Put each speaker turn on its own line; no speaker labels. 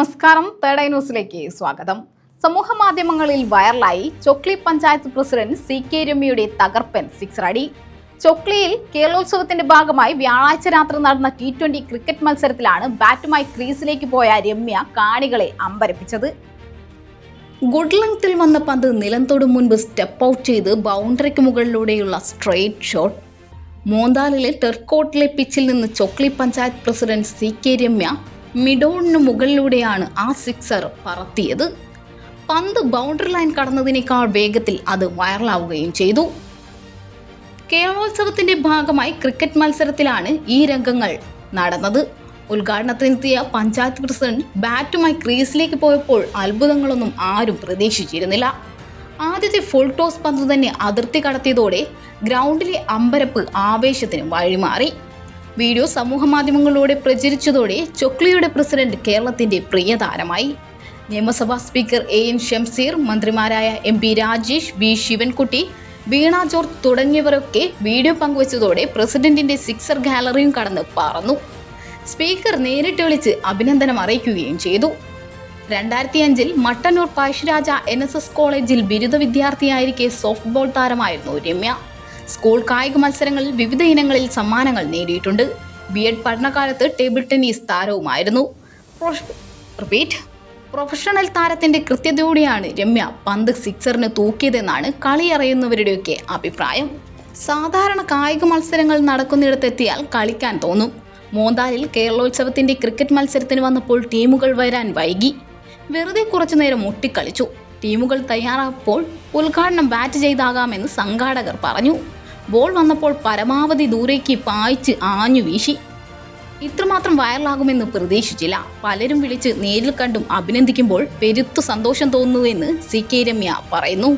നമസ്കാരം. Third eye ന്യൂസിലേക്ക് സ്വാഗതം. സമൂഹ മാധ്യമങ്ങളിൽ വൈറലായി ചൊക്ലി പഞ്ചായത്ത് പ്രസിഡന്റ് CK രമ്യയുടെ തകർപ്പൻ സിക്സർ അടി. ചൊക്ലിയിൽ കേരളോത്സവത്തിന്റെ ഭാഗമായി വ്യാഴാഴ്ച രാത്രി നടന്ന T20 ക്രിക്കറ്റ് മത്സരത്തിലാണ് ബാറ്റുമായി ക്രീസിലേക്ക് പോയ രമ്യ കാണികളെ അമ്പരപ്പിച്ചത്. ഗുഡ് ലെങ്ത്തിൽ വന്ന പന്ത് നിലം തൊടും മുൻപ് സ്റ്റെപ്പ് ഔട്ട് ചെയ്ത് ബൗണ്ടറിക്ക് മുകളിലൂടെയുള്ള സ്ട്രെയിറ്റ് ഷോട്ട്. മോന്താലിലെ ടെർക്കോട്ടിലെ പിച്ചിൽ നിന്ന് ചൊക്ലി പഞ്ചായത്ത് പ്രസിഡന്റ് CK രമ്യ മിഡോണിന് മുകളിലൂടെയാണ് ആ സിക്സർ പറത്തിയത്. പന്ത് ബൗണ്ടറി ലൈൻ കടന്നതിനേക്കാൾ വേഗത്തിൽ അത് വൈറലാവുകയും ചെയ്തു. കേരളോത്സവത്തിന്റെ ഭാഗമായി ക്രിക്കറ്റ് മത്സരത്തിലാണ് ഈ രംഗങ്ങൾ നടന്നത്. ഉദ്ഘാടനത്തിനെത്തിയ പഞ്ചായത്ത് പ്രസിഡന്റ് ബാറ്റുമായി ക്രീസിലേക്ക് പോയപ്പോൾ അത്ഭുതങ്ങളൊന്നും ആരും പ്രതീക്ഷിച്ചിരുന്നില്ല. ആദ്യത്തെ ഫുൾ ടോസ് പന്ത് തന്നെ അതിർത്തി കടത്തിയതോടെ ഗ്രൗണ്ടിലെ അമ്പരപ്പ് ആവേശത്തിന് വഴിമാറി. വീഡിയോ സമൂഹ മാധ്യമങ്ങളിലൂടെ പ്രചരിച്ചതോടെ ചൊക്ലിയുടെ പ്രസിഡന്റ് കേരളത്തിന്റെ പ്രിയ താരമായി. നിയമസഭാ സ്പീക്കർ AN ഷംസീർ, മന്ത്രിമാരായ MP രാജേഷ്, V ശിവൻകുട്ടി, വീണ ജോർജ് തുടങ്ങിയവരൊക്കെ വീഡിയോ പങ്കുവച്ചതോടെ പ്രസിഡന്റിന്റെ സിക്സർ ഗാലറിയും കടന്ന് പറന്നു. സ്പീക്കർ നേരിട്ട് വിളിച്ച് അഭിനന്ദനം അറിയിക്കുകയും ചെയ്തു. 2005 മട്ടന്നൂർ പഴശ്ശിരാജ NSS കോളേജിൽ ബിരുദ വിദ്യാർത്ഥിയായിരിക്കെ സോഫ്റ്റ് ബോൾ താരമായിരുന്നു രമ്യ. സ്കൂൾ കായിക മത്സരങ്ങളിൽ വിവിധ ഇനങ്ങളിൽ സമ്മാനങ്ങൾ നേടിയിട്ടുണ്ട്. B.Ed പഠനകാലത്ത് ടേബിൾ ടെന്നീസ് താരവുമായിരുന്നു. പ്രൊഫഷണൽ താരത്തിന്റെ കൃത്യതയോടെയാണ് രമ്യ പന്ത് സിക്സറിന് തൂക്കിയതെന്നാണ് കളി അറിയുന്നവരുടെയൊക്കെ അഭിപ്രായം. സാധാരണ കായിക മത്സരങ്ങൾ നടക്കുന്നിടത്തെത്തിയാൽ കളിക്കാൻ തോന്നും. മോന്താലിൽ കേരളോത്സവത്തിന്റെ ക്രിക്കറ്റ് മത്സരത്തിന് വന്നപ്പോൾ ടീമുകൾ വരാൻ വൈകി. വെറുതെ കുറച്ചുനേരം മുട്ടിക്കളിച്ചു. ടീമുകൾ തയ്യാറായപ്പോൾ ഉദ്ഘാടനം ബാറ്റ് ചെയ്താകാമെന്ന് സംഘാടകർ പറഞ്ഞു. ബോൾ വന്നപ്പോൾ പരമാവധി ദൂരേക്ക് പായിച്ച് ആഞ്ഞു വീശി. ഇത്രമാത്രം വൈറലാകുമെന്ന് പ്രതീക്ഷിച്ചില്ല. പലരും വിളിച്ച് നേരിൽ കണ്ടും അഭിനന്ദിക്കുമ്പോൾ പെരുത്തു സന്തോഷം തോന്നുന്നുവെന്ന് CK രമ്യ പറയുന്നു.